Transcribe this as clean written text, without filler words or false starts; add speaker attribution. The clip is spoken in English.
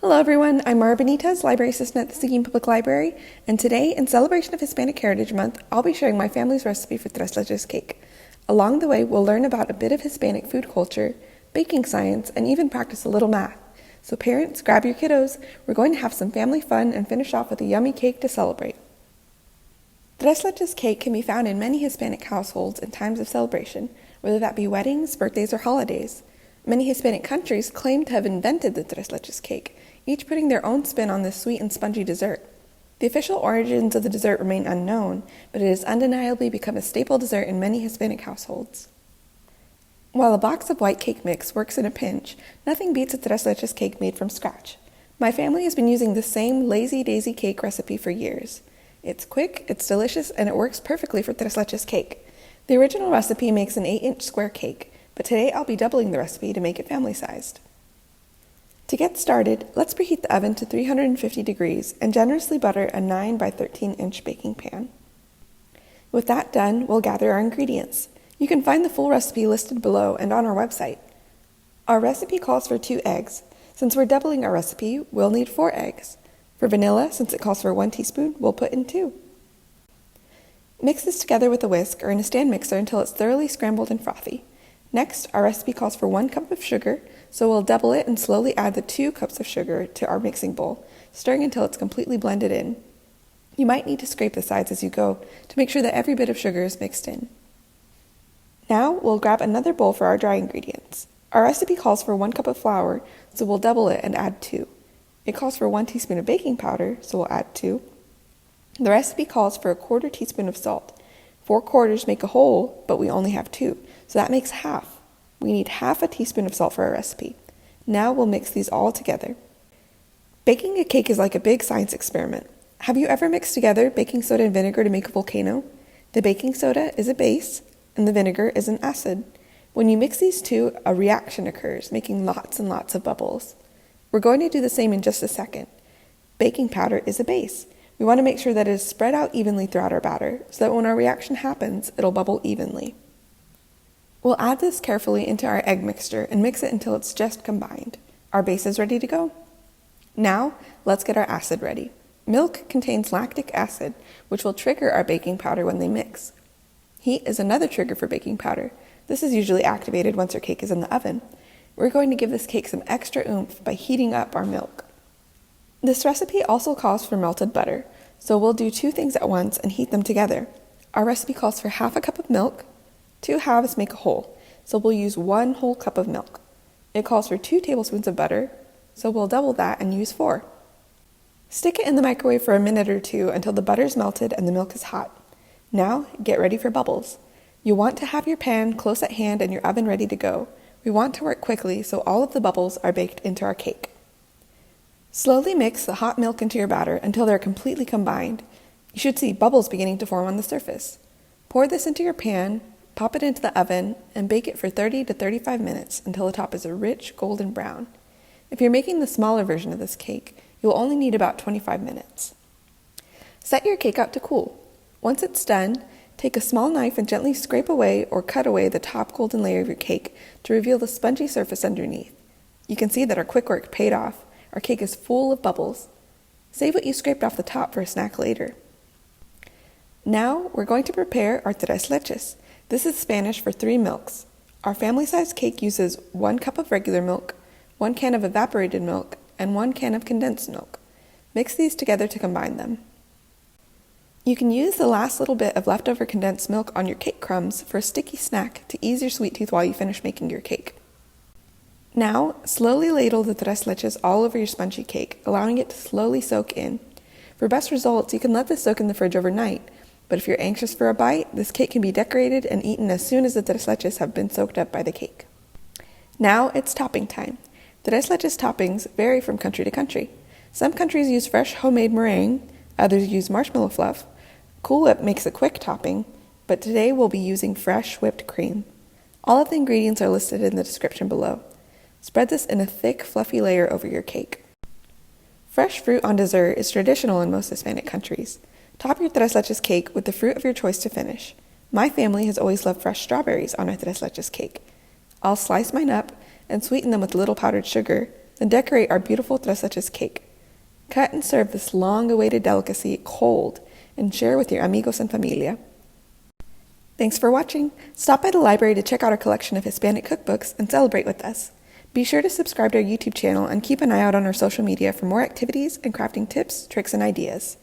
Speaker 1: Hello everyone, I'm Mara Benitez, Library Assistant at the Seguin Public Library, and today, in celebration of Hispanic Heritage Month, I'll be sharing my family's recipe for Tres Leches cake. Along the way, we'll learn about a bit of Hispanic food culture, baking science, and even practice a little math. So parents, grab your kiddos, we're going to have some family fun and finish off with a yummy cake to celebrate. Tres Leches cake can be found in many Hispanic households in times of celebration, whether that be weddings, birthdays, or holidays. Many Hispanic countries claim to have invented the Tres Leches cake, each putting their own spin on this sweet and spongy dessert. The official origins of the dessert remain unknown, but it has undeniably become a staple dessert in many Hispanic households. While a box of white cake mix works in a pinch, nothing beats a Tres Leches cake made from scratch. My family has been using the same lazy daisy cake recipe for years. It's quick, it's delicious, and it works perfectly for Tres Leches cake. The original recipe makes an 8-inch square cake, but today I'll be doubling the recipe to make it family-sized. To get started, let's preheat the oven to 350 degrees and generously butter a 9 by 13-inch baking pan. With that done, we'll gather our ingredients. You can find the full recipe listed below and on our website. Our recipe calls for 2 eggs. Since we're doubling our recipe, we'll need 4 eggs. For vanilla, since it calls for 1 teaspoon, we'll put in 2. Mix this together with a whisk or in a stand mixer until it's thoroughly scrambled and frothy. Next, our recipe calls for 1 cup of sugar, so we'll double it and slowly add the 2 cups of sugar to our mixing bowl, stirring until it's completely blended in. You might need to scrape the sides as you go to make sure that every bit of sugar is mixed in. Now, we'll grab another bowl for our dry ingredients. Our recipe calls for 1 cup of flour, so we'll double it and add 2. It calls for 1 teaspoon of baking powder, so we'll add 2. The recipe calls for a 1/4 teaspoon of salt. 4 quarters make a whole, but we only have 2, so that makes half. We need 1/2 teaspoon of salt for our recipe. Now we'll mix these all together. Baking a cake is like a big science experiment. Have you ever mixed together baking soda and vinegar to make a volcano? The baking soda is a base, and the vinegar is an acid. When you mix these two, a reaction occurs, making lots and lots of bubbles. We're going to do the same in just a second. Baking powder is a base. We want to make sure that it is spread out evenly throughout our batter, so that when our reaction happens, it'll bubble evenly. We'll add this carefully into our egg mixture and mix it until it's just combined. Our base is ready to go. Now, let's get our acid ready. Milk contains lactic acid, which will trigger our baking powder when they mix. Heat is another trigger for baking powder. This is usually activated once our cake is in the oven. We're going to give this cake some extra oomph by heating up our milk. This recipe also calls for melted butter, so we'll do 2 things at once and heat them together. Our recipe calls for 1/2 cup of milk. 2 halves make a whole, so we'll use 1 whole cup of milk. It calls for 2 tablespoons of butter, so we'll double that and use 4. Stick it in the microwave for a minute or 2 until the butter is melted and the milk is hot. Now, get ready for bubbles. You want to have your pan close at hand and your oven ready to go. We want to work quickly so all of the bubbles are baked into our cake. Slowly mix the hot milk into your batter until they're completely combined. You should see bubbles beginning to form on the surface. Pour this into your pan, pop it into the oven, and bake it for 30 to 35 minutes until the top is a rich golden brown. If you're making the smaller version of this cake, you'll only need about 25 minutes. Set your cake out to cool. Once it's done, take a small knife and gently scrape away or cut away the top golden layer of your cake to reveal the spongy surface underneath. You can see that our quick work paid off. Our cake is full of bubbles. Save what you scraped off the top for a snack later. Now, we're going to prepare our Tres Leches. This is Spanish for 3 milks. Our family-sized cake uses 1 cup of regular milk, 1 can of evaporated milk, and 1 can of condensed milk. Mix these together to combine them. You can use the last little bit of leftover condensed milk on your cake crumbs for a sticky snack to ease your sweet tooth while you finish making your cake. Now, slowly ladle the Tres Leches all over your spongy cake, allowing it to slowly soak in. For best results, you can let this soak in the fridge overnight, but if you're anxious for a bite, this cake can be decorated and eaten as soon as the Tres Leches have been soaked up by the cake. Now it's topping time. Tres Leches toppings vary from country to country. Some countries use fresh homemade meringue, others use marshmallow fluff. Cool Whip makes a quick topping, but today we'll be using fresh whipped cream. All of the ingredients are listed in the description below. Spread this in a thick, fluffy layer over your cake. Fresh fruit on dessert is traditional in most Hispanic countries. Top your Tres Leches cake with the fruit of your choice to finish. My family has always loved fresh strawberries on our Tres Leches cake. I'll slice mine up and sweeten them with a little powdered sugar, then decorate our beautiful Tres Leches cake. Cut and serve this long-awaited delicacy cold and share with your amigos and familia. Thanks for watching. Stop by the library to check out our collection of Hispanic cookbooks and celebrate with us. Be sure to subscribe to our YouTube channel and keep an eye out on our social media for more activities and crafting tips, tricks, and ideas.